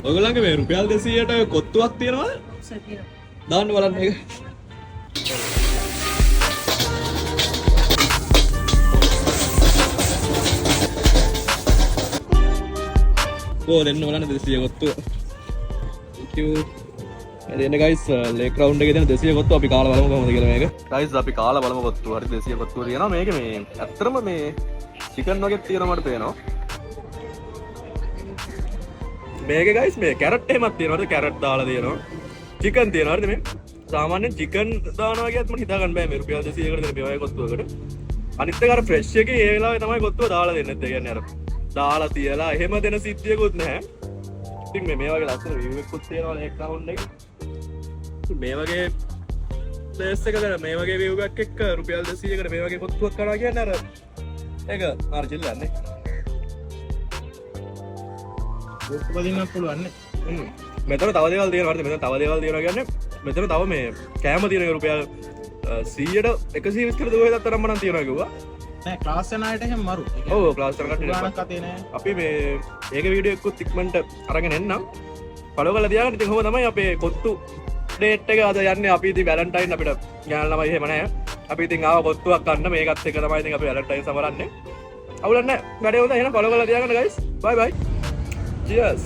ඔයගොල්ලන්ගේ මේ රුපියල් 200ට කොත්තුවක් තියෙනවද? දාන්න බලන්න ඒක. දෙන්න බලන්න 200 කොත්තුව. thank you. එදෙන්න guys lake round එකේ තියෙන 200 කොත්තුව අපි කාලා බලමු කොහොමද කියලා මේක. guys අපි කාලා බලමු කොත්තුව. හරි 200 කොත්තුව තියෙනවා. මේක මේ ඇත්තටම මේ චිකන් වගේ තියෙනවා මට පේනවා. මේක guys මේ කැරට් එහෙමත් තියෙනවා. හරි කැරට් දාලා තියෙනවා. චිකන් තියෙනවා. හරිද මේ? සාමාන්‍යයෙන් චිකන් දානවා කියත් මට හිතා ගන්න බෑ මේ රුපියල් 200කට දෙන මේ වගේ කොත්තුවකට. අනිත් එක අර ෆ්‍රෙෂ් එකේ ඒ වෙලාවේ තමයි කොත්තුව දාලා දෙන්නේ. ඒ කියන්නේ අර දාලා තියලා එහෙම දෙන සිද්ධියකුත් නැහැ. ඉතින් මේ වගේ ලස්සන view එකකුත් තියෙනවා ලේක් රවුන්ඩ් එකේ. මේ වගේ ප්ලේස් එකකට මේ වගේ view එකක් එක්ක රුපියල් 200කට මේ වගේ කොත්තුවක් කරනවා කියන්නේ අර ඒක මාර්ජින් යන්නේ. ඔක්කොම දිනක් පුළුවන් නේ. මෙතන තව දේවල් තියෙනවා. හරිද? මෙතන තව දේවල් තියෙනවා කියන්නේ මෙතන තව මේ කෑම තියෙන රුපියල් 100ට 120 කට දුවේදත් තරම්ම නම් තියෙනවා කිව්වා. නෑ ක්ලාස් යන අයට එහෙම මරු. ඔව් ක්ලාස් යන කට්ටිය ගානක් අතේ නෑ. අපි මේ ඒක වීඩියෝ එකකුත් ඉක්මනට අරගෙන එන්නම්. ෆලෝ කරලා තියාගන්න. ඉතින් කොහොම තමයි අපේ කොත්තු ඩේට් එක අද යන්නේ. අපි ඉතින් වැලන්ටයින් අපිට ගෑනු ළමයි එහෙම නැහැ. අපි ඉතින් ආව කොත්තුවක් ගන්න මේකත් එක තමයි ඉතින් අපි වැලන්ටයින් සමරන්නේ. අවුලක් නැහැ. වැඩේ හොඳයි. එහෙනම් ෆලෝ කරලා තියාගන්න guys. bye bye. cheers.